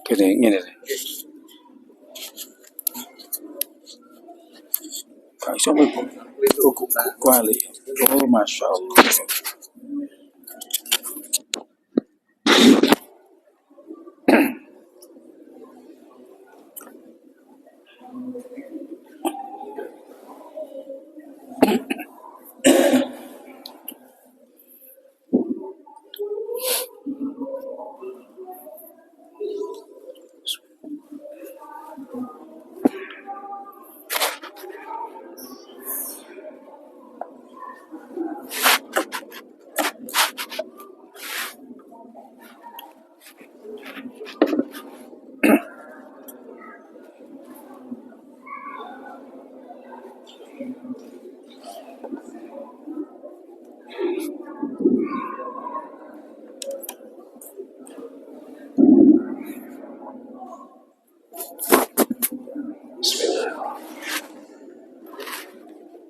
Gini, gini. Kak iso buku kuali. Oh, masya Allah.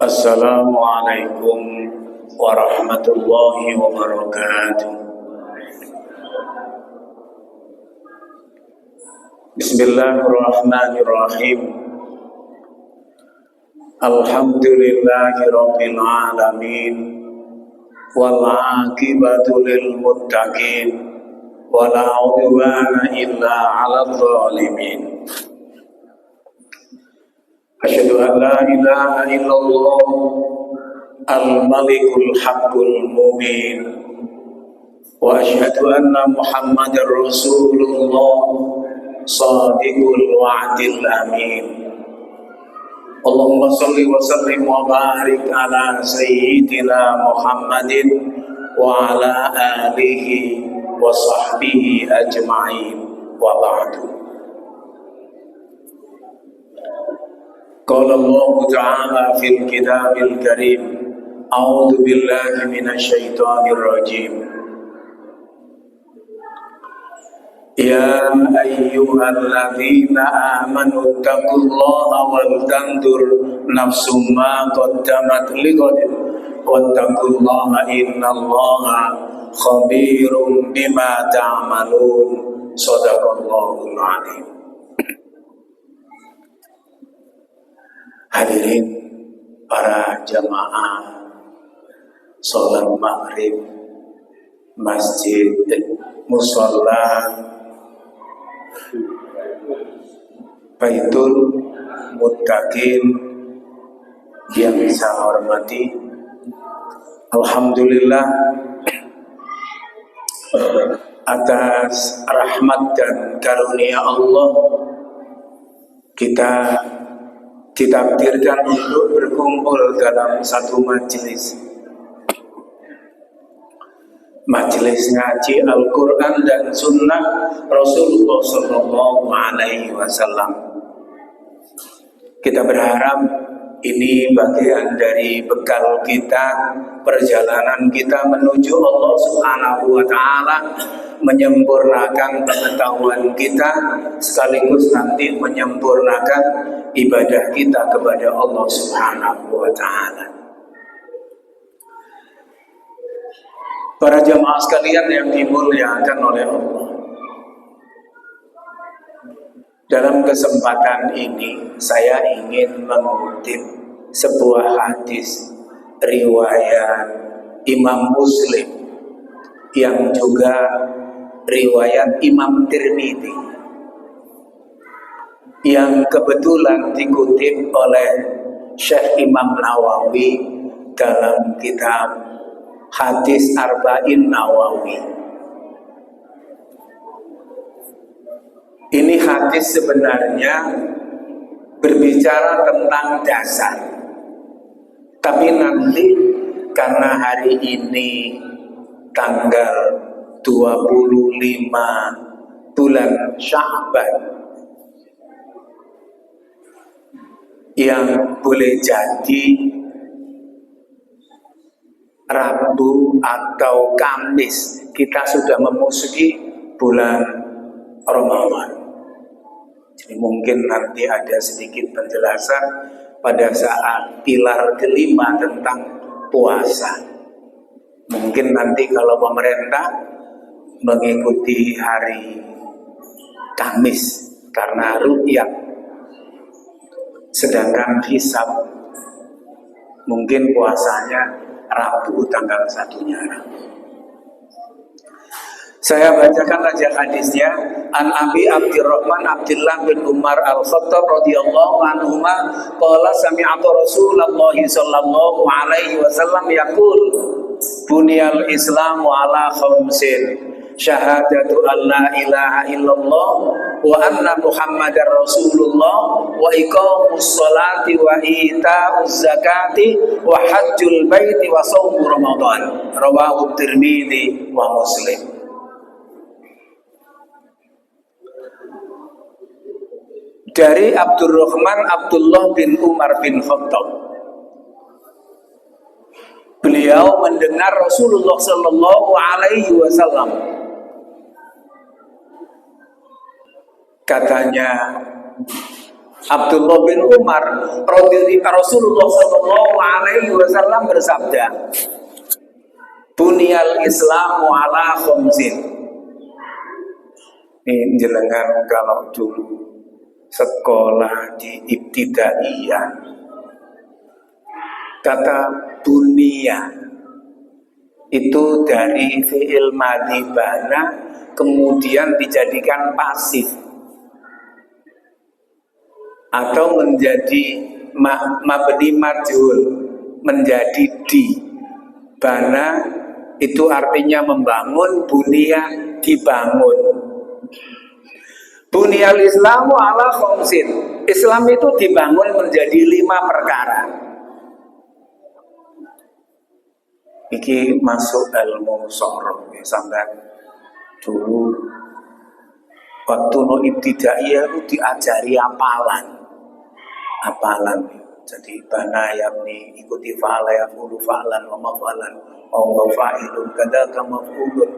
Assalamualaikum warahmatullahi wabarakatuh. Bismillahirrahmanirrahim. Alhamdulillahi rabbil alamin. Wal aqibatu lil muttaqin. Wala udwana illa 'alal zalimin. Asyhadu an la ilaha illallah al-malikul haqqul mubin wa asyhadu anna muhammadar rasulullah shadiqul wa'dil amin. Allahumma shalli wa sallim wa barik ala sayyidina Muhammadin wa ala alihi wa sahbihi ajma'in wa ba'du. Qala Allah Ta'ala fil kitabil karim. A'udzu billahi minasy syaithanir rajim. Ya ayyuhalladzina amanu taqullaha wal tanzur nafsum ma qaddamat lighad wattaqullaha innallaha khabirum bima ta'malun. Shadaqallahul 'azim. Hadirin para jamaah sholat maghrib masjid musholla Baitul Muttaqin yang saya hormati, alhamdulillah atas rahmat dan karunia Allah kita ditakdirkan untuk berkumpul dalam satu majelis ngaji Al-Quran dan Sunnah Rasulullah Sallallahu Alaihi Wasallam. Kita berharap ini bagian dari bekal kita, perjalanan kita menuju Allah Subhanahu Wa Taala, menyempurnakan pengetahuan kita, sekaligus nanti menyempurnakan ibadah kita kepada Allah Subhanahu Wa Taala. Para jamaah sekalian yang dimuliakan oleh Allah, dalam kesempatan ini saya ingin mengutip sebuah hadis riwayat Imam Muslim yang juga riwayat Imam Tirmidzi, yang kebetulan dikutip oleh Syekh Imam Nawawi dalam kitab Hadis Arba'in Nawawi. Ini hadis sebenarnya berbicara tentang dasar, tapi nanti karena hari ini tanggal 25 bulan Sya'ban, yang boleh jadi Rabu atau Kamis kita sudah memasuki bulan Ramadan. Jadi mungkin nanti ada sedikit penjelasan pada saat pilar kelima tentang puasa. Mungkin nanti kalau pemerintah mengikuti hari Kamis karena ru'yah, sedangkan hisab mungkin puasanya Rabu tanggal 1-nya Rabu. Saya bacakan aja hadisnya. An Abi Abdurrahman Abdullah bin Umar Al-Khattab radhiyallahu anhuma qala sami'tu Rasulullah sallallahu alaihi wasallam yaqul buniyal Islamu ala khamsin syahadatu an la ilaha illallah wa anna Muhammadar Rasulullah wa iqamus sholati wa ita'uz zakati wa hajjul baiti wa shaum Ramadan rawahu Tirmidzi wa Muslim. Dari Abdurrahman Abdullah bin Umar bin Khattab, beliau mendengar Rasulullah Sallallahu Alaihi Wasallam, katanya Abdullah bin Umar, Rasulullah Sallallahu Alaihi Wasallam bersabda, "Buniyal Islamu ala khamsin." Ini jenengan kalau dulu sekolah di ibtidaiyah, kata bunia itu dari fi'il madhi bana kemudian dijadikan pasif atau menjadi mabni majhul, menjadi di. Bana itu artinya membangun, bunia dibangun. Buniyal Islamu ala khamsin. Islam itu dibangun menjadi 5 perkara. Iki masuk ilmu soroh ya, sampai dulu waktu no ibtidaiyah itu diajari apalan. Jadi bana yakni ikuti fa'ala yaqulu fa'lan wa maf'alan wa fa'ilun kadza maf'ulun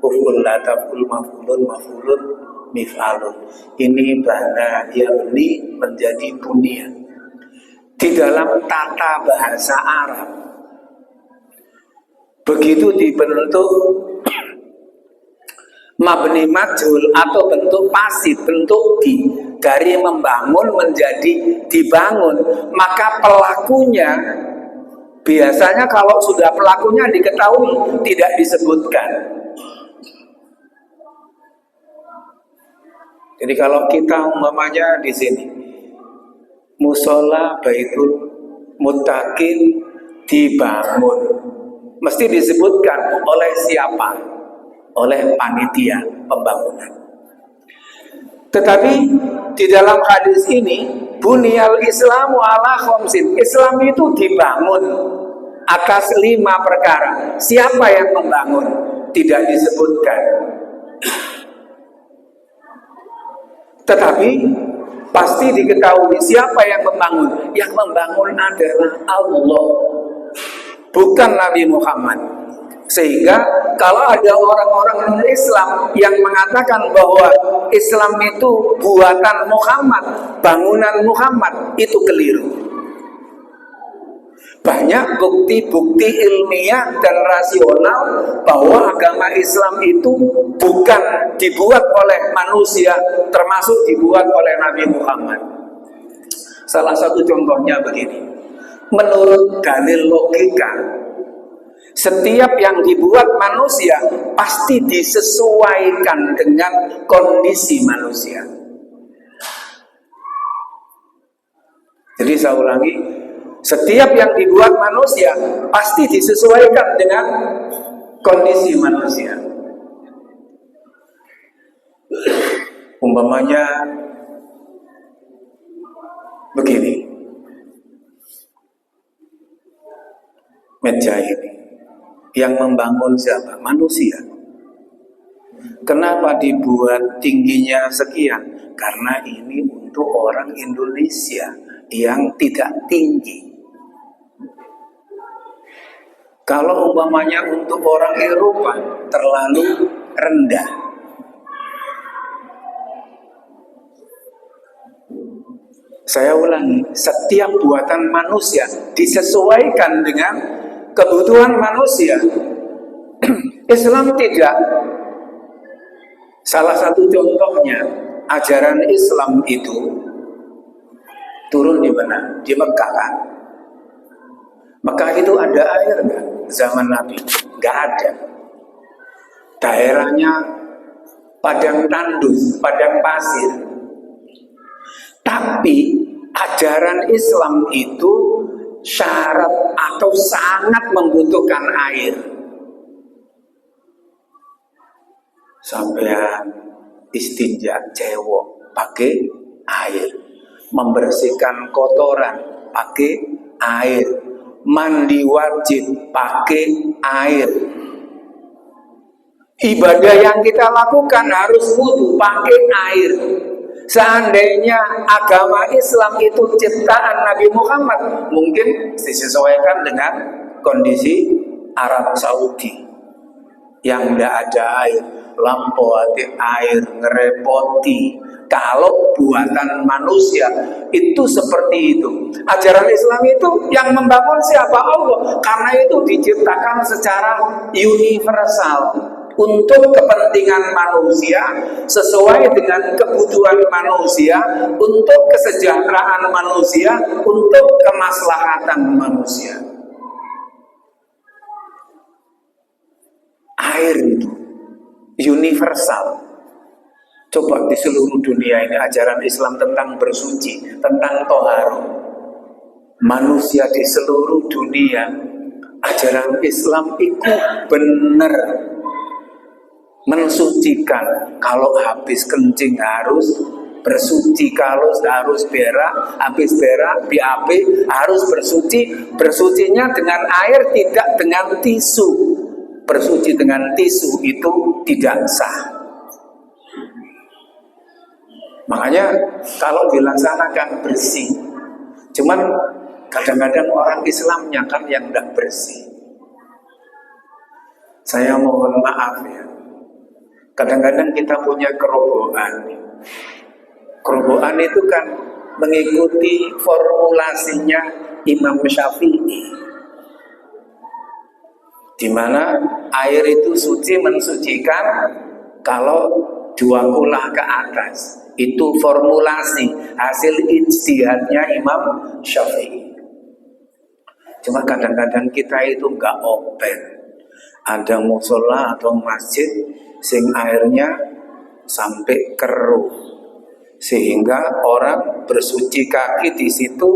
uf'ul la taf'ul maf'ulun mif'alun. Ini bana yakni menjadi bunia. Di dalam tata bahasa Arab begitu dibentuk mabni majhul atau bentuk pasif, bentuk di, dari membangun menjadi dibangun, maka pelakunya biasanya kalau sudah pelakunya diketahui tidak disebutkan. Jadi kalau kita umpamanya di sini musola Baitul Muttaqin dibangun, mesti disebutkan oleh siapa? Oleh panitia pembangunan. Tetapi di dalam hadis ini buniyal Islamu ala khamsin. Islam itu dibangun atas 5 perkara. Siapa yang membangun? Tidak disebutkan. Tetapi pasti diketahui siapa yang membangun. Yang membangun adalah Allah, bukan Nabi Muhammad. Sehingga kalau ada orang-orang non-Islam yang mengatakan bahwa Islam itu buatan Muhammad, bangunan Muhammad, itu keliru. Banyak bukti-bukti ilmiah dan rasional bahwa agama Islam itu bukan dibuat oleh manusia, termasuk dibuat oleh Nabi Muhammad. Salah satu contohnya begini. Menurut dalil logika, setiap yang dibuat manusia pasti disesuaikan dengan kondisi manusia. Jadi saya ulangi, setiap yang dibuat manusia pasti disesuaikan dengan kondisi manusia. Umpamanya begini, meja ini yang membangun siapa? Manusia. Kenapa dibuat tingginya sekian? Karena ini untuk orang Indonesia yang tidak tinggi. Kalau umpamanya untuk orang Eropa terlalu rendah. Saya ulangi, setiap buatan manusia disesuaikan dengan kebutuhan manusia. Islam tidak. Salah satu contohnya, ajaran Islam itu turun di mana? Di Mekah kan? Mekah itu ada air nggak? Zaman Nabi? Nggak ada. Daerahnya padang tandus, padang pasir. Tapi ajaran Islam itu syarat atau sangat membutuhkan air. Sampean istinja cewek pakai air, membersihkan kotoran pakai air, mandi wajib pakai air, ibadah yang kita lakukan harus wudu pakai air. Seandainya agama Islam itu ciptaan Nabi Muhammad, mungkin disesuaikan dengan kondisi Arab Saudi yang tidak ada air, lampauati air, ngerepoti. Kalau buatan manusia itu seperti itu. Ajaran Islam itu yang membangun siapa? Allah. Karena itu diciptakan secara universal untuk kepentingan manusia, sesuai dengan kebutuhan manusia, untuk kesejahteraan manusia, untuk kemaslahatan manusia. Air itu universal. Coba di seluruh dunia ini ajaran Islam tentang bersuci, tentang toharo. Manusia di seluruh dunia, ajaran Islam itu benar mensucikan. Kalau habis kencing harus bersuci, kalau harus berak, habis berak, BAB harus bersuci. Bersucinya dengan air, tidak dengan tisu. Bersuci dengan tisu itu tidak sah. Makanya kalau dilaksanakan bersih, cuman kadang-kadang orang Islamnya kan yang tidak bersih. Saya mohon maaf ya, kadang-kadang kita punya kerobohan. Kerobohan itu kan mengikuti formulasinya Imam Syafi'i, di mana air itu suci, mensucikan kalau 2 kula ke atas. Itu formulasi hasil ijtihadnya Imam Syafi'i. Cuma kadang-kadang kita itu nggak open. Ada musola atau masjid sing airnya sampai keruh, sehingga orang bersuci kaki di situ.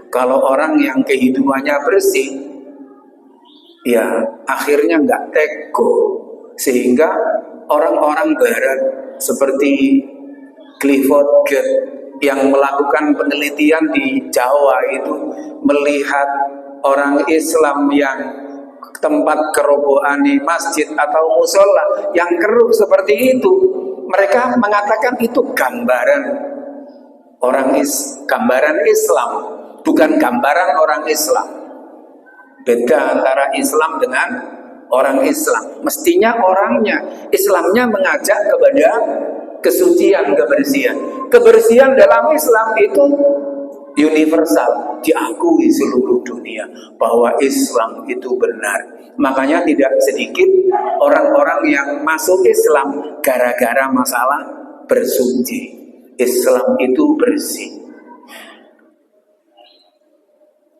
Kalau orang yang kehidupannya bersih, ya akhirnya nggak teko, sehingga orang-orang barat seperti Clifford Gate yang melakukan penelitian di Jawa itu melihat orang Islam yang tempat kerobohan di masjid atau musola yang keruh seperti itu, mereka mengatakan itu gambaran gambaran Islam, bukan gambaran orang Islam. Beda antara Islam dengan orang Islam. Mestinya orangnya, Islamnya mengajak kepada kesucian, kebersihan. Kebersihan dalam Islam itu universal, diakui seluruh dunia bahwa Islam itu benar. Makanya tidak sedikit orang-orang yang masuk Islam gara-gara masalah bersuci. Islam itu bersih.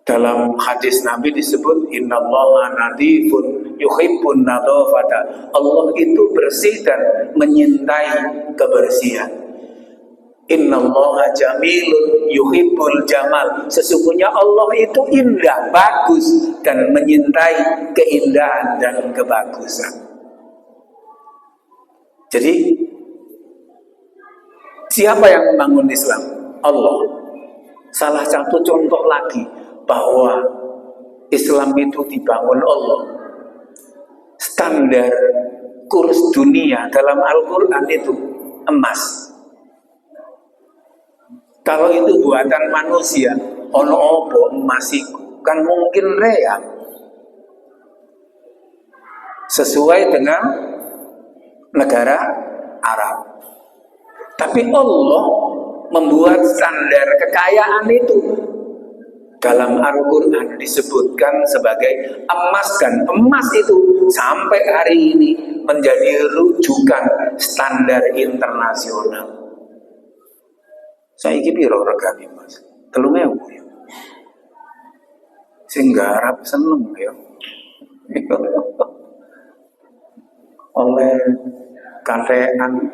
Dalam hadis Nabi disebut innallaha nadhifun yuhibbun nadhafata. Allah itu bersih dan menyintai kebersihan. Innallaha jamilun yuhibbul jamal. Sesungguhnya Allah itu indah, bagus, dan menyintai keindahan dan kebagusan. Jadi siapa yang membangun Islam? Allah. Salah satu contoh lagi bahwa Islam itu dibangun Allah. Standar kurs dunia dalam Al-Quran itu emas. Kalau itu buatan manusia, ono opo emas iku kan mungkin real. Sesuai dengan negara Arab. Tapi Allah membuat standar kekayaan itu Dalam Al-Quran disebutkan sebagai emas, dan emas itu sampai hari ini menjadi rujukan standar internasional. Saiki piro regane Mas? 3.000 ya. Sing garap seneng ya. Oleh katekan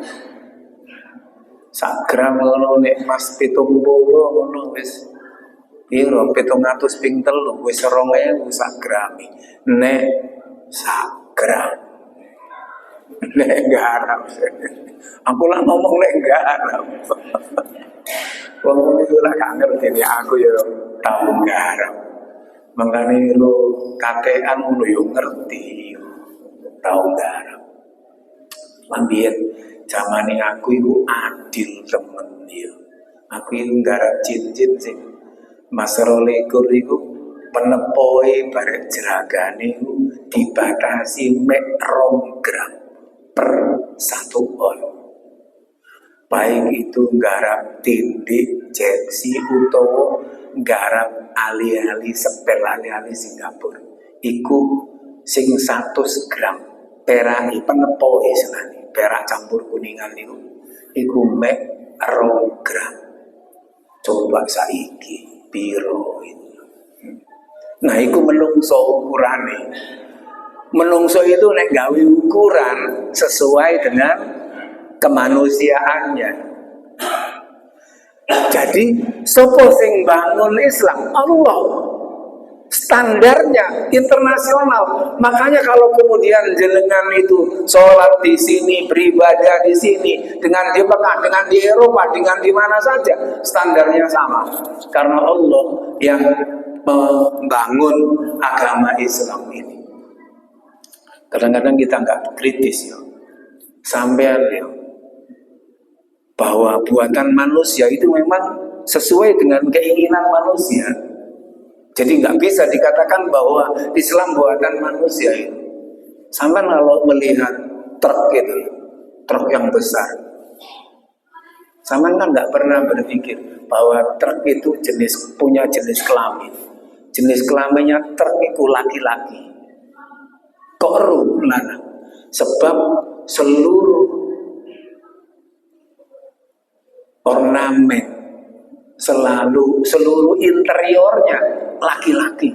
sak gram ngono nek Mas 70 ngono wis piro 700 ping 3 wis 2.000 sak grami. Nek sak gram nek garap. Aku lah ngomong nek garap. Wong iki ora gak ngerti aku ya tau garap. Mangkane lu katekan ngono yo ngerti. Tau garap. Lambian zamane aku iku adil temen ya. Aku iku garap cincin sing Mas 12 iku penepoe barek jeragane dibatasi mek 2 gram per 1 on. Baik itu garap tindik, jeksi, utawa garap ali-ali sepel ali-ali Singapura. Iku sing 100 gram perak penepoe istilahnya perak campur kuningan iku mek 2 gram. Coba saiki piro itu. Nah, iku menungso ukurane. Menungso itu nek gawe ukuran sesuai dengan kemanusiaannya. Jadi sapa sing bangun Islam? Allah. Standarnya internasional. Makanya kalau kemudian jenengan itu sholat di sini, beribadah di sini, dengan di Mekah, dengan di Eropa, dengan di mana saja, standarnya sama. Karena Allah yang membangun agama Islam ini. Kadang-kadang kita nggak kritis ya, sampean ya, bahwa buatan manusia itu memang sesuai dengan keinginan manusia. Jadi nggak bisa dikatakan bahwa Islam buatan manusia itu. Sampai kalau melihat truk itu, truk yang besar, sampai kan nggak pernah berpikir bahwa truk itu punya jenis kelamin. Jenis kelaminnya truk itu laki-laki. Kok lanang? Sebab seluruh ornamen, seluruh interiornya laki-laki.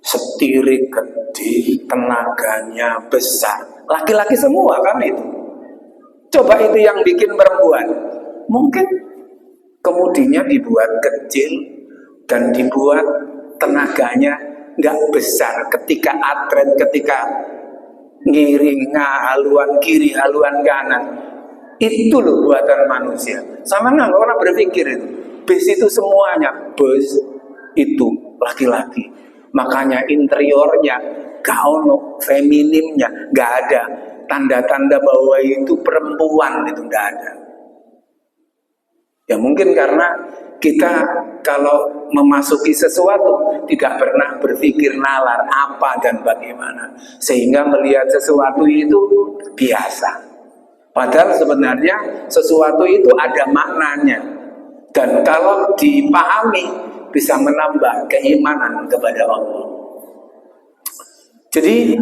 Setirik gede, tenaganya besar, laki-laki semua kan itu. Coba itu yang bikin perempuan, mungkin kemudinya dibuat kecil dan dibuat tenaganya nggak besar ketika atret, ketika ngiring haluan kiri, haluan kanan. Itu loh buatan manusia. Sama nggak orang berpikir itu. Bis itu semuanya, bus itu laki-laki. Makanya interiornya gak ono feminimnya, gak ada tanda-tanda bahwa itu perempuan, itu gak ada. Ya mungkin karena kita kalau memasuki sesuatu tidak pernah berpikir nalar apa dan bagaimana, sehingga melihat sesuatu itu biasa. Padahal sebenarnya sesuatu itu ada maknanya, dan kalau dipahami bisa menambah keimanan kepada Allah. Jadi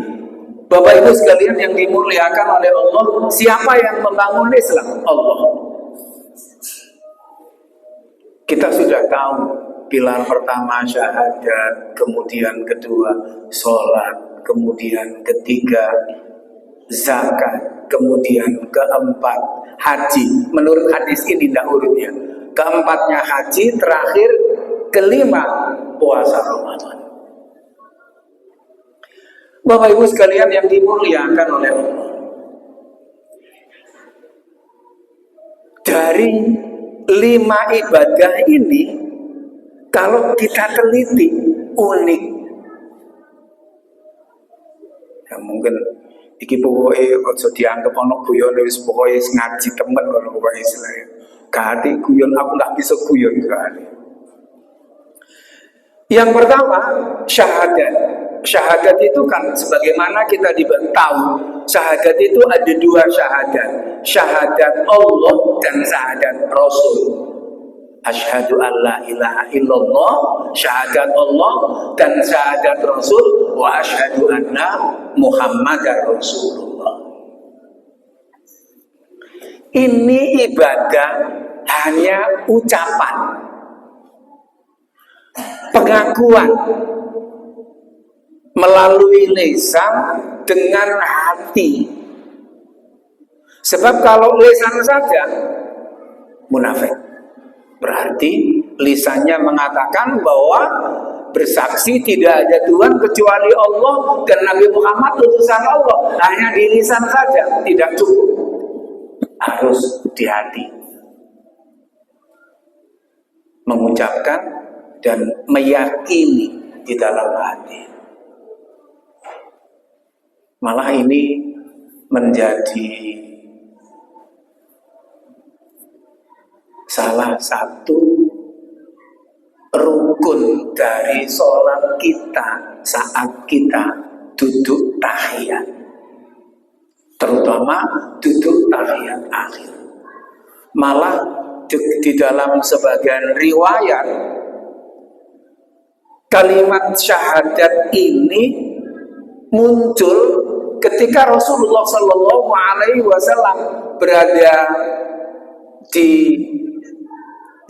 Bapak Ibu sekalian yang dimuliakan oleh Allah, siapa yang membangun Islam? Allah. Kita sudah tahu pilar pertama syahadat, kemudian kedua sholat, kemudian ketiga zakat, kemudian keempat haji. Menurut hadis ini tidak urutnya. Keempatnya haji, terakhir kelima puasa Ramadan. Bapak Ibu sekalian yang dimuliakan oleh Allah, dari 5 ibadah ini kalau kita teliti unik. Ya mungkin iki pokoke aja dianggap ana guyon wis pokoke ngaji temen ngono pokoke istilahnya. Gati guyon aku enggak bisa guyon kali. Yang pertama, syahadat. Syahadat itu kan sebagaimana kita tahu, syahadat itu ada 2 syahadat. Syahadat Allah dan syahadat Rasul. Asyhadu an la ilaha illallah, syahadat Allah dan syahadat Rasul, wa asyhadu anna Muhammadar Rasulullah. Ini ibadah hanya ucapan, pengakuan melalui lisan dengan hati. Sebab kalau lisan saja munafik, berarti lisannya mengatakan bahwa bersaksi tidak ada Tuhan kecuali Allah dan Nabi Muhammad utusan Allah. Hanya di lisan saja tidak cukup, harus di hati mengucapkan dan meyakini di dalam hati. Malah ini menjadi salah satu rukun dari sholat kita saat kita duduk tahiyat, terutama duduk tahiyat akhir. Malah di dalam sebagian riwayat kalimat syahadat ini muncul ketika Rasulullah Shallallahu Alaihi Wasallam berada di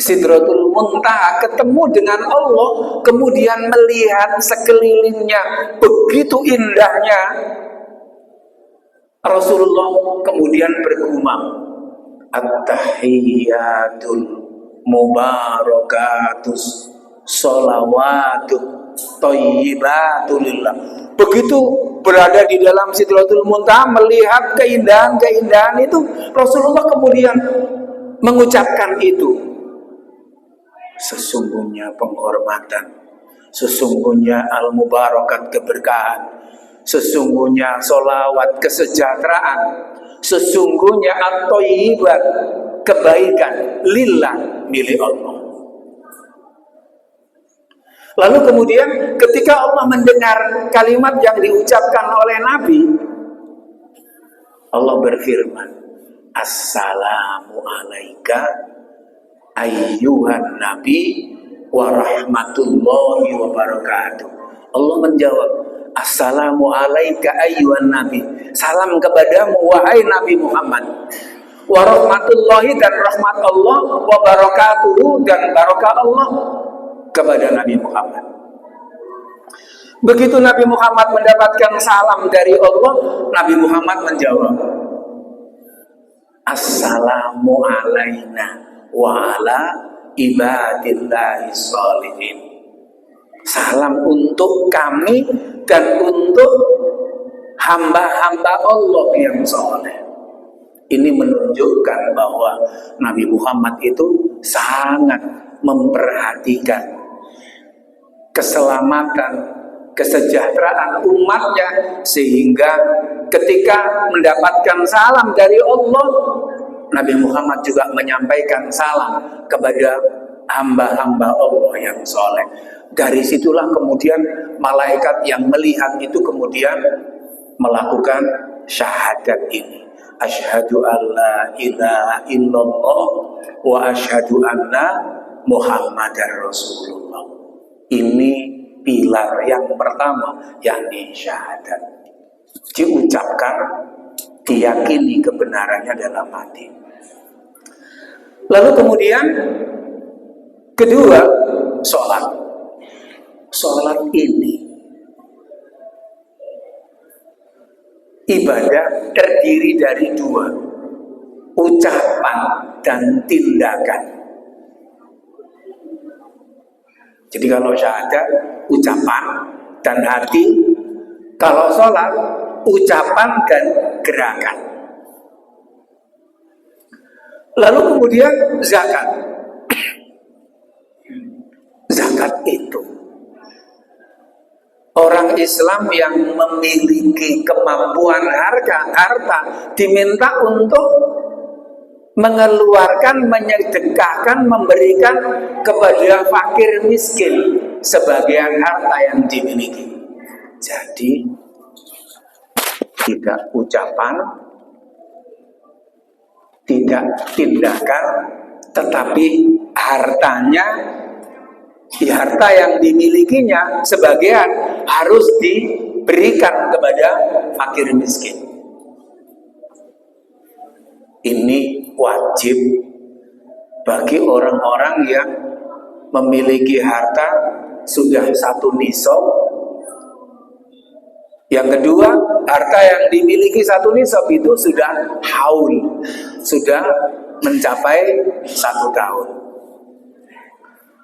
Sidratul Muntaha, ketemu dengan Allah, kemudian melihat sekelilingnya begitu indahnya. Rasulullah kemudian bergumam, At-tahiyyatul mubarakatus sholawatut thayyibatulillah. Begitu berada di dalam Sidratul Muntaha melihat keindahan-keindahan itu, Rasulullah kemudian mengucapkan itu. Sesungguhnya penghormatan, sesungguhnya al-mubarakat keberkahan, sesungguhnya sholawat kesejahteraan, sesungguhnya at-thayyibat kebaikan lillah, milik Allah. Lalu kemudian ketika Allah mendengar kalimat yang diucapkan oleh Nabi, Allah berfirman, Assalamu alaika ayyuhan nabi wa rahmatullahi wa barakatuh. Allah menjawab, Assalamu alaika ayyuhan nabi, salam kepadamu wahai Nabi Muhammad, wa rahmatullahi dan rahmat Allah, wa barakatuhu dan barakah Allah kepada Nabi Muhammad. Begitu Nabi Muhammad mendapatkan salam dari Allah, Nabi Muhammad menjawab, Assalamu alaina wa ala ibadillahi sholihin. Salam untuk kami dan untuk hamba-hamba Allah yang soleh. Ini menunjukkan bahwa Nabi Muhammad itu sangat memperhatikan keselamatan, kesejahteraan umatnya, sehingga ketika mendapatkan salam dari Allah, Nabi Muhammad juga menyampaikan salam kepada hamba-hamba Allah yang soleh. Dari situlah kemudian malaikat yang melihat itu kemudian melakukan syahadat ini. Asyhadu an la ilaha illallah wa asyhadu anna Muhammadar Rasulullah. Ini pilar yang pertama, yakni syahadat. Diucapkan, diyakini kebenarannya dalam hati. Lalu kemudian kedua, sholat. Sholat ini ibadah terdiri dari dua, ucapan dan tindakan. Jadi kalau syahadat ucapan dan hati, kalau sholat ucapan dan gerakan. Lalu kemudian zakat. Zakat itu orang Islam yang memiliki kemampuan harta diminta untuk mengeluarkan, menyedekahkan, memberikan kepada fakir miskin sebagian harta yang dimiliki. Jadi tidak ucapan, tidak tindakan, tetapi hartanya, harta yang dimilikinya sebagian harus diberikan kepada fakir miskin. Ini wajib bagi orang-orang yang memiliki harta sudah 1 nisab. Yang kedua, harta yang dimiliki 1 nisab itu sudah haul, sudah mencapai 1 tahun.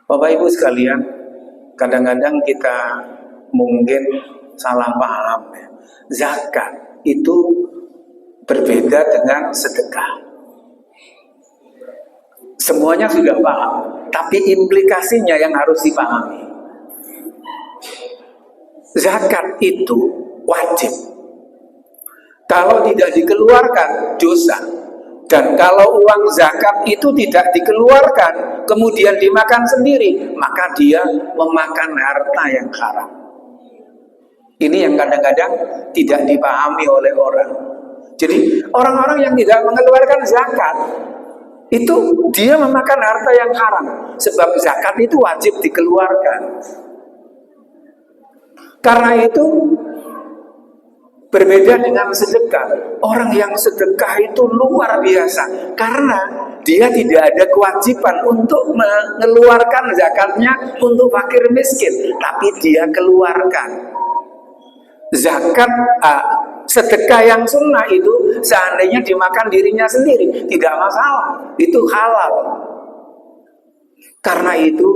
Bapak Ibu sekalian, kadang-kadang kita mungkin salah paham ya. Zakat itu berbeda dengan sedekah. Semuanya sudah paham, tapi implikasinya yang harus dipahami. Zakat itu wajib. Kalau tidak dikeluarkan, dosa. Dan kalau uang zakat itu tidak dikeluarkan, kemudian dimakan sendiri, maka dia memakan harta yang haram. Ini yang kadang-kadang tidak dipahami oleh orang. Jadi orang-orang yang tidak mengeluarkan zakat, itu dia memakan harta yang haram. Sebab zakat itu wajib dikeluarkan. Karena itu berbeda dengan sedekah. Orang yang sedekah itu luar biasa, karena dia tidak ada kewajiban untuk mengeluarkan zakatnya untuk fakir miskin, tapi dia keluarkan. Zakat sedekah yang sunnah itu seandainya dimakan dirinya sendiri tidak masalah, itu halal. Karena itu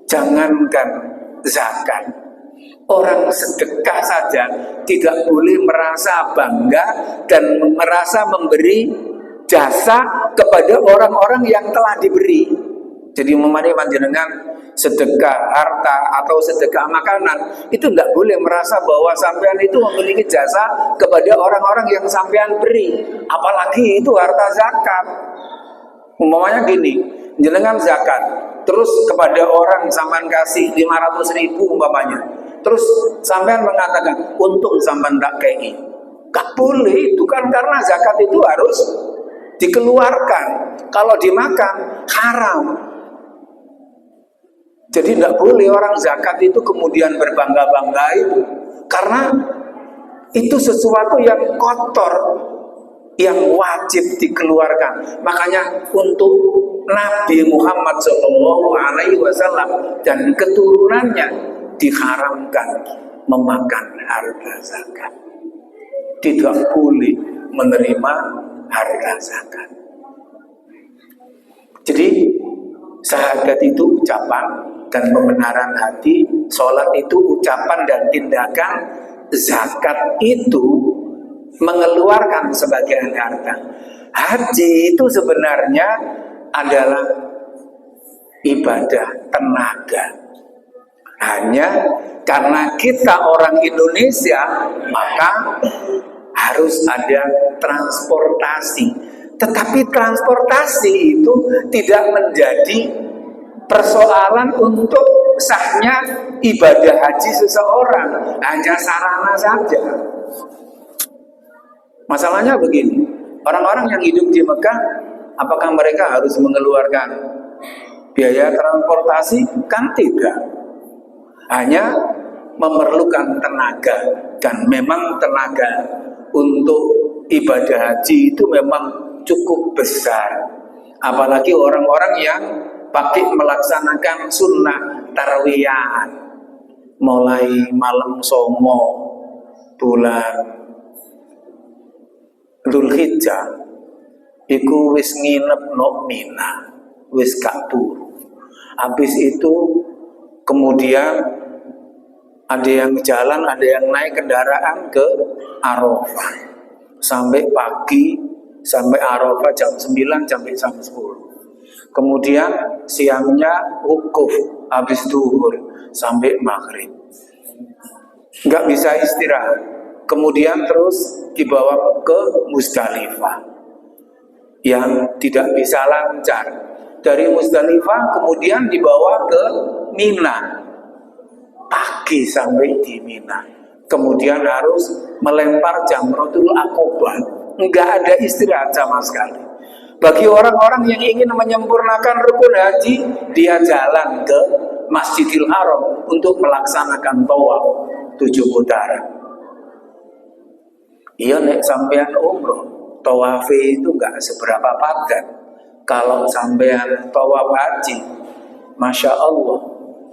jangankan zakat, orang sedekah saja tidak boleh merasa bangga dan merasa memberi jasa kepada orang-orang yang telah diberi. Jadi memang panjenengan sedekah harta atau sedekah makanan itu tidak boleh merasa bahwa sampean itu memiliki jasa kepada orang-orang yang sampean beri, apalagi itu harta zakat. Umpamanya gini, jenengan zakat terus kepada orang sampean kasih 500.000 umpamanya, terus sampean mengatakan untung sampean tak kei, gak boleh. Itu kan karena zakat itu harus dikeluarkan, kalau dimakan haram. Jadi tidak boleh orang zakat itu kemudian berbangga-bangga itu, karena itu sesuatu yang kotor, yang wajib dikeluarkan. Makanya untuk Nabi Muhammad SAW dan keturunannya diharamkan memakan harta zakat. Tidak boleh menerima harta zakat. Jadi syahadat itu ucapan dan pembenaran hati, sholat itu ucapan dan tindakan, zakat itu mengeluarkan sebagian harta. Haji itu sebenarnya adalah ibadah tenaga. Hanya karena kita orang Indonesia, maka harus ada transportasi. Tetapi transportasi itu tidak menjadi persoalan untuk sahnya ibadah haji seseorang, hanya sarana saja. Masalahnya begini, orang-orang yang hidup di Mekah, apakah mereka harus mengeluarkan biaya transportasi? Kan tidak. Hanya memerlukan tenaga, dan memang tenaga untuk ibadah haji itu memang cukup besar. Apalagi orang-orang yang pakai melaksanakan sunnah tarwiyahan, mulai malam songo bulan Dzulhijjah iku wis nginep no Mina, wis gak turu. Habis itu kemudian ada yang jalan, ada yang naik kendaraan ke Arafah sampai pagi, sampai Arafah jam 9 sampai jam 10. Kemudian siangnya wukuf habis duhur sampai maghrib, nggak bisa istirahat. Kemudian terus dibawa ke Musdalifah yang tidak bisa lancar. Dari Musdalifah kemudian dibawa ke Mina, pagi sampai di Mina. Kemudian harus melempar jamratul aqobah, nggak ada istirahat sama sekali. Bagi orang-orang yang ingin menyempurnakan rukun haji, dia jalan ke Masjidil Haram untuk melaksanakan tawaf 7 putaran. Iya nek sampean umroh, tawaf itu enggak seberapa padat. Kalau sampean tawaf haji, Masya Allah,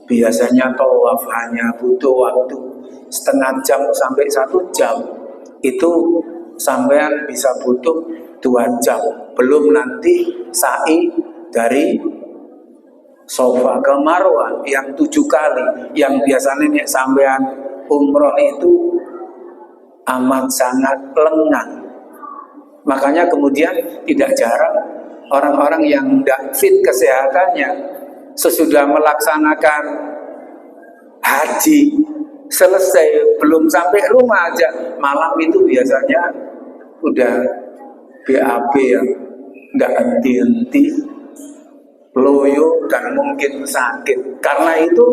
biasanya tawaf hanya butuh waktu setengah jam sampai 1 jam. Itu sampean bisa butuh 2 jam. Belum nanti sa'i dari Sofa ke Marwah yang 7 kali. Yang biasanya nih sampean umroh itu amat sangat lengang. Makanya kemudian tidak jarang orang-orang yang tidak fit kesehatannya sesudah melaksanakan haji selesai, belum sampai rumah aja malam itu biasanya udah BAB ya, nggak henti-henti, loyo dan mungkin sakit. Karena itu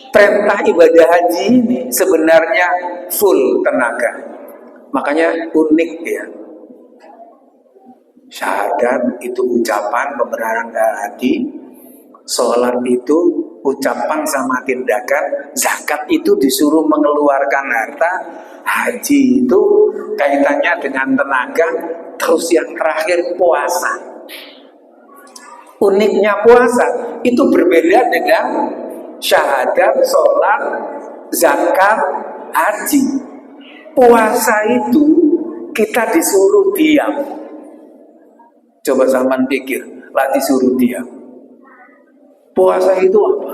perintah ibadah haji ini sebenarnya full tenaga. Makanya unik ya. Syahadat itu ucapan pembenaran hati, sholat itu ucapan sama tindakan, zakat itu disuruh mengeluarkan harta, haji itu kaitannya dengan tenaga, terus yang terakhir puasa. Uniknya puasa itu berbeda dengan syahadat, sholat, zakat, haji. Puasa itu kita disuruh diam. Coba zaman pikir, lah disuruh diam. Puasa itu apa?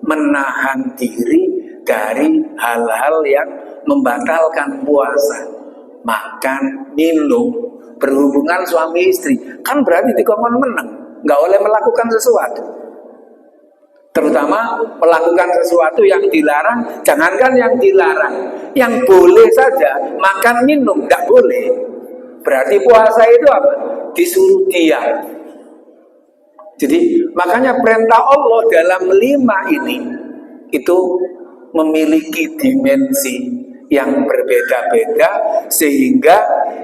Menahan diri dari hal-hal yang membatalkan puasa. Makan, minum, berhubungan suami istri, kan berarti dikongkon menang, nggak boleh melakukan sesuatu. Terutama melakukan sesuatu yang dilarang. Jangankan yang dilarang, yang boleh saja makan minum nggak boleh. Berarti puasa itu apa? Disuruh diam. Jadi makanya perintah Allah dalam 5 ini itu memiliki dimensi yang berbeda-beda, sehingga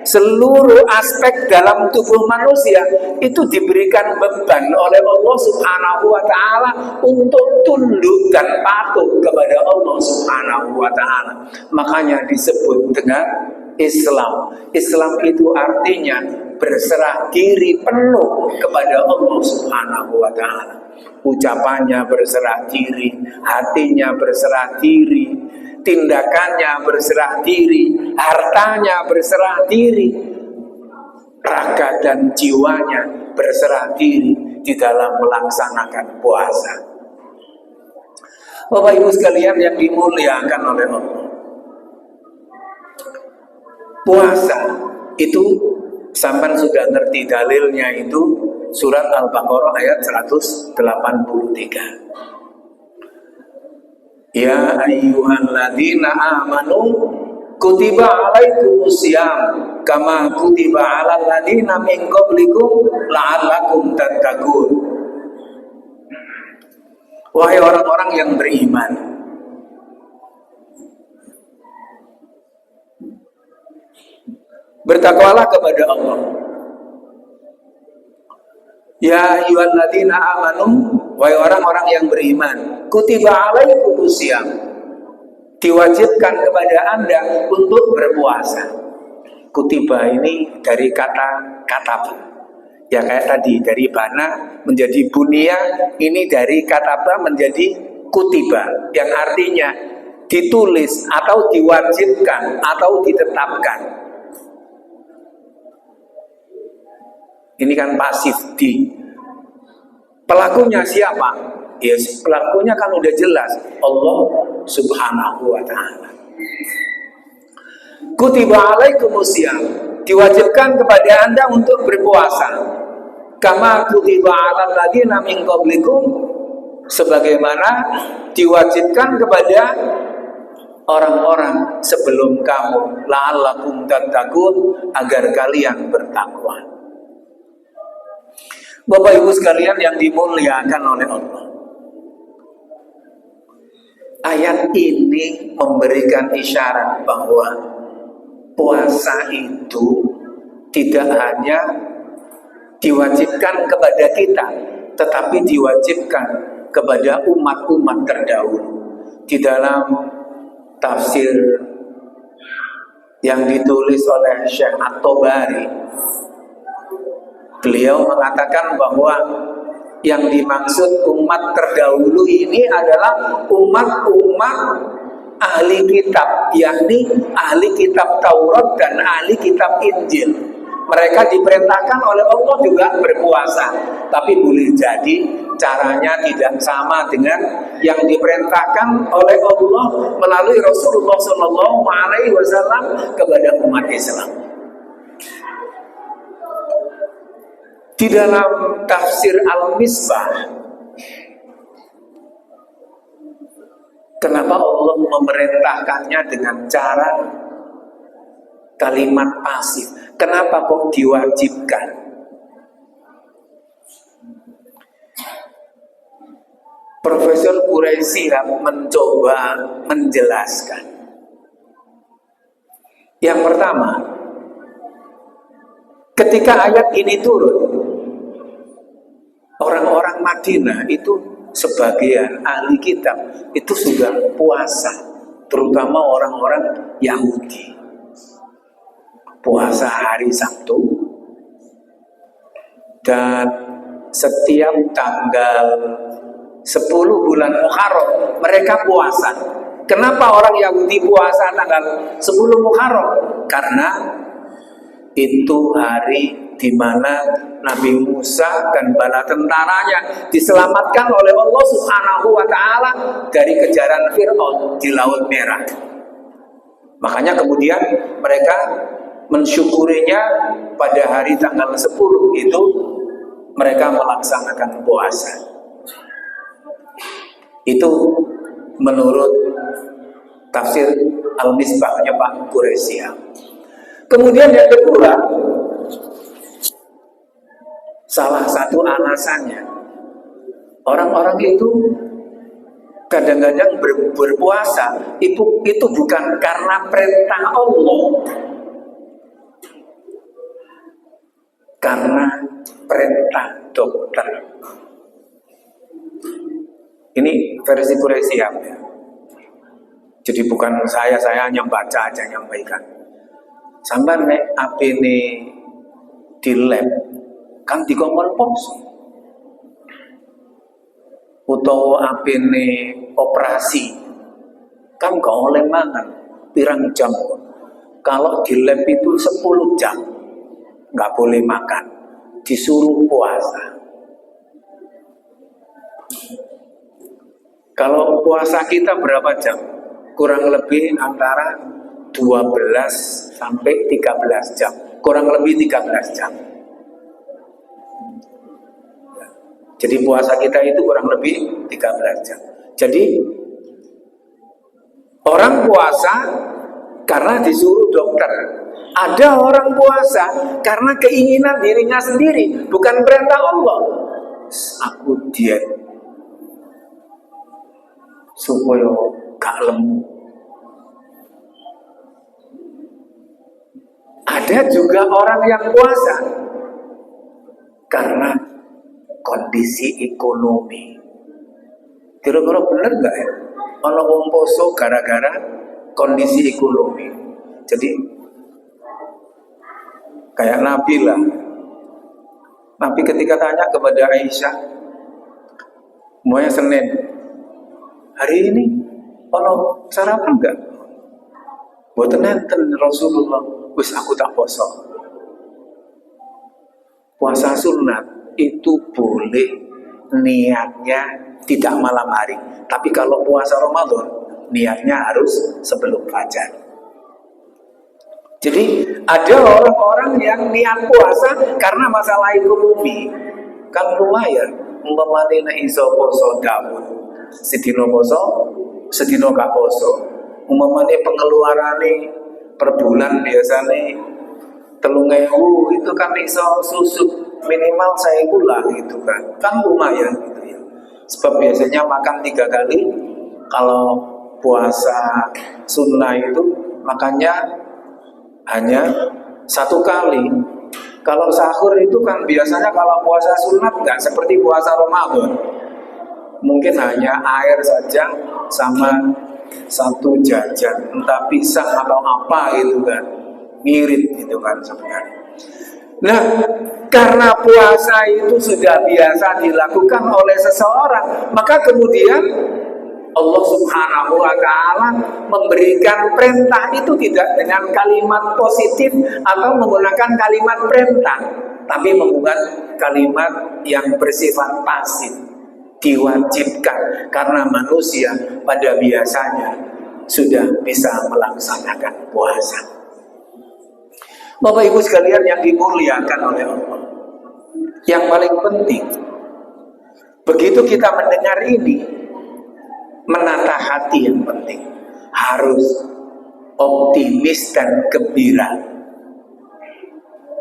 seluruh aspek dalam tubuh manusia itu diberikan beban oleh Allah Subhanahu wa Ta'ala untuk tunduk dan patuh kepada Allah Subhanahu wa Ta'ala. Makanya disebut dengan Islam. Islam itu artinya berserah diri penuh kepada Allah Subhanahu wa Ta'ala. Ucapannya berserah diri, hatinya berserah diri, tindakannya berserah diri, hartanya berserah diri, raga dan jiwanya berserah diri di dalam melaksanakan puasa. Bapak Ibu sekalian yang dimuliakan oleh Allah, puasa itu sampai sudah ngerti dalilnya, itu surat Al-Baqarah ayat 183. Ya ayyuhalladzina amanu kutiba alaikumusiyam kama kutiba alal ladzina min qablikum la'allakum tattaqun. Wahai orang-orang yang beriman, bertakwalah kepada Allah. Ya ayyuhalladzina amanu, wahai orang-orang yang beriman, kutiba alaikumusiyam, diwajibkan kepada Anda untuk berpuasa. Kutiba ini dari kata kataba. Ya kayak tadi, dari bana menjadi bunia, ini dari kataba menjadi kutiba, yang artinya ditulis atau diwajibkan atau ditetapkan. Ini kan pasif di. Pelakunya siapa? Ya, pelakunya kan udah jelas, Allah Subhanahu wa Ta'ala. Kutiba alaikumusiyam, diwajibkan kepada Anda untuk berpuasa. Kama kutiba alal ladzina min qablikum, sebagaimana diwajibkan kepada orang-orang sebelum kamu, la'allakum tattaqun, agar kalian bertakwa. Bapak Ibu sekalian yang dimuliakan oleh Allah, ayat ini memberikan isyarat bahwa puasa itu tidak hanya diwajibkan kepada kita, tetapi diwajibkan kepada umat-umat terdahulu. Di dalam tafsir yang ditulis oleh Syekh At-Tabari, beliau mengatakan bahwa yang dimaksud umat terdahulu ini adalah umat-umat ahli kitab, yakni ahli kitab Taurat dan ahli kitab Injil. Mereka diperintahkan oleh Allah juga berpuasa, tapi boleh jadi caranya tidak sama dengan yang diperintahkan oleh Allah melalui Rasulullah SAW kepada umat Islam. Di dalam tafsir Al-Misbah, kenapa Allah memerintahkannya dengan cara kalimat pasif? Kenapa kok diwajibkan? Profesor Quraisy mencoba menjelaskan. Yang pertama, ketika ayat ini turun, orang-orang Madinah itu sebagian ahli kitab itu sudah puasa, terutama orang-orang Yahudi. Puasa hari Sabtu, dan setiap tanggal 10 bulan Muharram mereka puasa. Kenapa orang Yahudi puasa tanggal 10 Muharram? Karena itu hari di mana Nabi Musa dan bala tentaranya diselamatkan oleh Allah Subhanahu wa Ta'ala dari kejaran Fir'aun di Laut Merah. Makanya kemudian mereka mensyukurinya pada hari tanggal 10 itu mereka melaksanakan puasa. Itu menurut tafsir Al-Misbahnya Pak Quraisy. Kemudian yang kedua, salah satu alasannya, orang-orang itu kadang-kadang berpuasa itu bukan karena perintah Allah, karena perintah dokter. Ini versi Quraisy ya. Jadi bukan saya hanya baca aja nyampaikan. Sampai nek apene di lab kan dikongkon pos. Utawa apene operasi kan gak oleh mangan pirang jam. Kalau di lab itu 10 jam nggak boleh makan, disuruh puasa. Kalau puasa kita berapa jam? Kurang lebih antara 12 sampai 13 jam. Kurang lebih 13 jam. Jadi puasa kita itu kurang lebih 13 jam. Jadi orang puasa karena disuruh dokter. Ada orang puasa karena keinginan dirinya sendiri, bukan perintah Allah. Aku diet supaya gak lemu. Ada juga orang yang puasa karena kondisi ekonomi. Kira-kira bener gak ya? Kalau wong poso gara-gara kondisi ekonomi. Jadi kayak Nabi lah. Nabi ketika tanya kepada Aisyah, semuanya Senin, hari ini kalau sarapan enggak? Boten enten Rasulullah, wis aku tak poso. Puasa sunat itu boleh niatnya tidak malam hari, tapi kalau puasa Ramadan niatnya harus sebelum fajar. Jadi ada orang-orang yang niat puasa karena masalah ekonomi. Kan lumayan, umpamane nek iso poso dawuh, sedina poso, sedina gak poso. Umpamane pengeluarane per bulan biasane 3.000 itu kan iso susut minimal 1.000 lah gitu kan. Kan lumayan gitu ya. Sebab biasanya makan 3 kali, kalau puasa sunnah itu makannya hanya 1 kali. Kalau sahur itu kan biasanya kalau puasa sunat nggak seperti puasa Ramadan. Mungkin hanya air saja sama satu jajan, entah pisang atau apa gitu kan. Ngirit gitu kan sebenarnya. Nah, karena puasa itu sudah biasa dilakukan oleh seseorang, maka kemudian Allah Subhanahu wa Ta'ala memberikan perintah itu tidak dengan kalimat positif atau menggunakan kalimat perintah, tapi menggunakan kalimat yang bersifat pasif, diwajibkan, karena manusia pada biasanya sudah bisa melaksanakan puasa. Bapak Ibu sekalian yang dimuliakan oleh Allah, yang paling penting, begitu kita mendengar ini, menata hati yang penting, harus optimis dan gembira.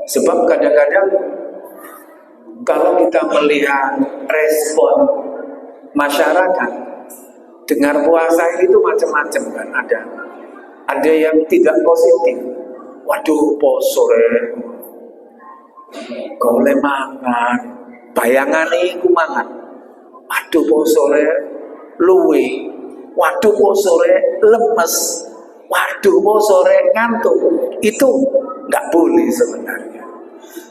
Sebab kadang-kadang kalau kita melihat respon masyarakat dengar puasa itu macam-macam kan, ada yang tidak positif. Waduh, poso golek mangan, bayangane iku mangan. Waduh, poso luwe. Waduh, poso lemes. Waduh, poso ngantuk. Itu nggak boleh sebenarnya.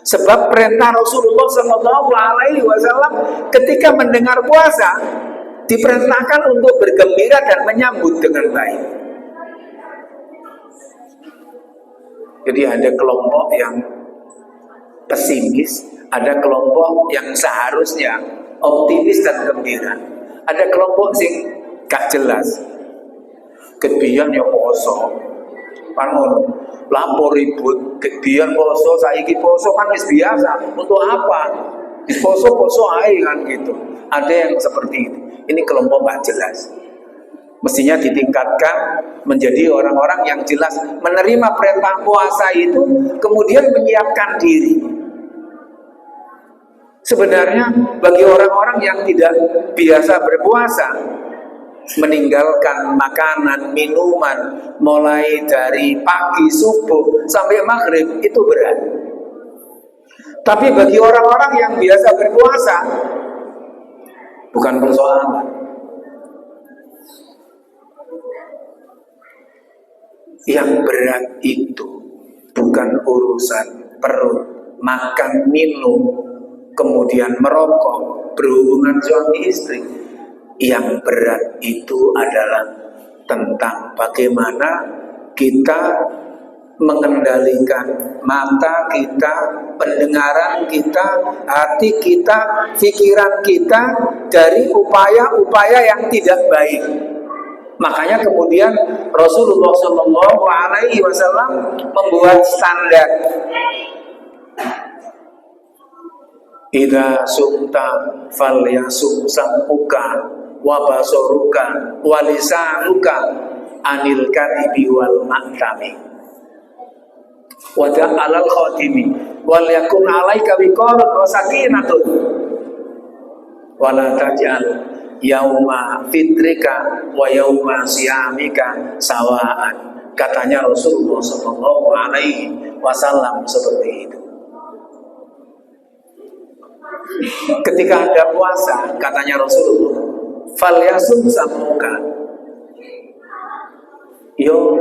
Sebab perintah Rasulullah SAW ketika mendengar puasa diperintahkan untuk bergembira dan menyambut dengan baik. Jadi ada kelompok yang pesimis, ada kelompok yang seharusnya optimis dan gembira. Ada kelompok sing gak jelas. Kebian ya poso. Pangon lapor ribut, kebian poso, saiki poso kan wis biasa. Untuk apa? Poso ae kan gitu. Ada yang seperti itu. Ini kelompok gak jelas. Mestinya ditingkatkan menjadi orang-orang yang jelas menerima perintah puasa itu, kemudian menyiapkan diri. Sebenarnya bagi orang-orang yang tidak biasa berpuasa, meninggalkan makanan, minuman mulai dari pagi subuh sampai maghrib itu berat. Tapi bagi orang-orang yang biasa berpuasa, bukan persoalan. Yang berat itu bukan urusan perut, makan, minum, kemudian merokok, berhubungan suami istri. Yang berat itu adalah tentang bagaimana kita mengendalikan mata kita, pendengaran kita, hati kita, pikiran kita dari upaya-upaya yang tidak baik. Makanya kemudian Rasulullah SAW membuat standar. Idza sumta falyasum sam'uka wa basaruka wa lisanuka anil kadhibi wal ma'tami wa ta'alal khatimi wal yakun 'alaika wiqarun wa sakinatun wa la taj'al yauma fitrika wa yauma siyamika sawaan. Katanya Rasulullah SAW seperti itu. Ketika ada puasa, katanya Rasulullah, falyasum sam'uka, yo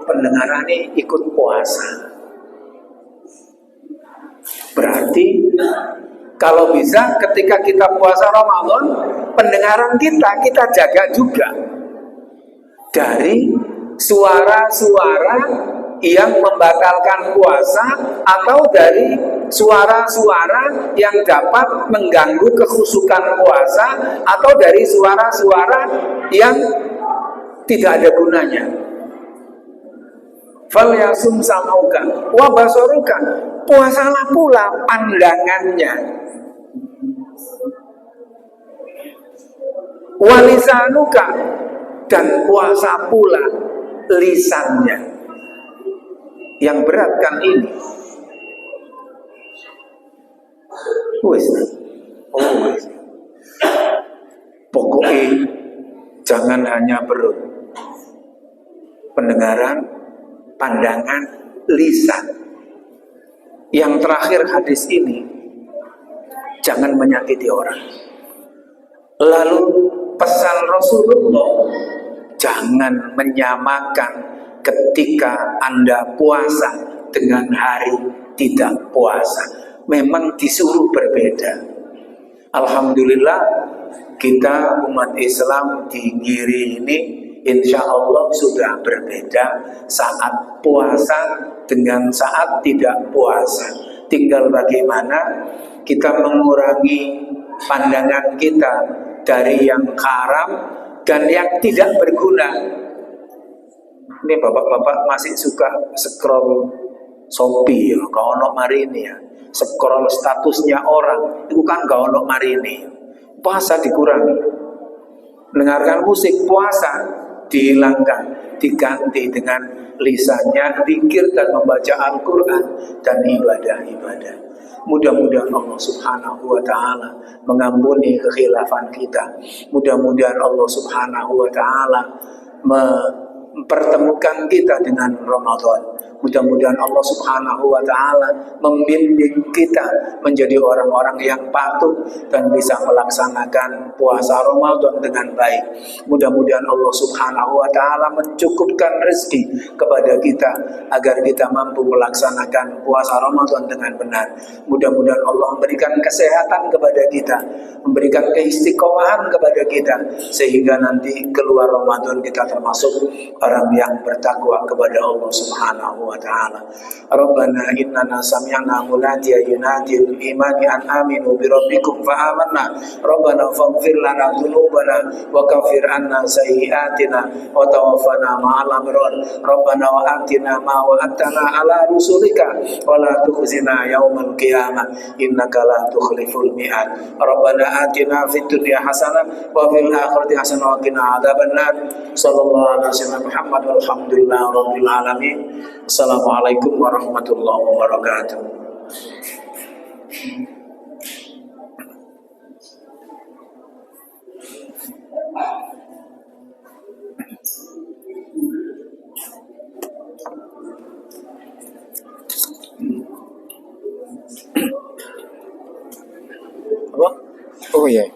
pendengarane ikut puasa. Berarti kalau bisa ketika kita puasa Ramadan, pendengaran kita jaga juga dari suara-suara yang membatalkan puasa atau dari suara-suara yang dapat mengganggu kekhusyukan puasa atau dari suara-suara yang tidak ada gunanya. Falyasum sam'uka wa basaruka, puasalah pula pandangannya. Wa lisanuka, dan puasa pula lisannya. Yang berat kan ini. Pokoknya jangan hanya perut, pendengaran, pandangan, lisan. Yang terakhir hadis ini, jangan menyakiti orang. Lalu pesan Rasulullah, jangan menyamakan ketika Anda puasa dengan hari tidak puasa. Memang disuruh berbeda. Alhamdulillah kita umat Islam di Giri ini insya Allah sudah berbeda saat puasa dengan saat tidak puasa. Tinggal bagaimana kita mengurangi pandangan kita dari yang haram dan yang tidak berguna. Ini bapak-bapak masih suka scroll Shopee ya, gak ono mari ini ya. Scroll statusnya orang, itu kan gak ono mari ini. Puasa dikurangi. Mendengarkan musik puasa dihilangkan, diganti dengan lisannya zikir dan membaca Al-Quran dan ibadah-ibadah. Mudah-mudahan Allah Subhanahu wa Ta'ala mengampuni kekhilafan kita. Mudah-mudahan Allah Subhanahu wa Ta'ala mempertemukan kita dengan Ramadan. Mudah-mudahan Allah Subhanahu wa Ta'ala membimbing kita menjadi orang-orang yang patuh dan bisa melaksanakan puasa Ramadan dengan baik. Mudah-mudahan Allah Subhanahu wa Ta'ala mencukupkan rezeki kepada kita agar kita mampu melaksanakan puasa Ramadan dengan benar. Mudah-mudahan Allah memberikan kesehatan kepada kita, memberikan keistiqomahan kepada kita, sehingga nanti keluar Ramadan kita termasuk orang yang bertakwa kepada Allah Subhanahu wa Ta'ala. Rabbana innana sami'na munadiyan yunadi lil imani an aminu bi rabbikum fa amanna. Rabbana faghfir lana dhunubana wa kaffir anna sayyi'atina wa tawaffana ma'al abrar. Rabbana wa atina ma wa'adtana ala rusulika wa la tukhzina yaumal qiyamah innaka la tukhliful mi'ad. Rabbana atina fid dunya hasanah wa fil akhirati hasanah wa qina adzabannar. Sallallahu alaihi wasallam Muhammad walhamdulillah rabbil alamin. Assalamualaikum warahmatullahi wabarakatuh. Apa? Oh iya.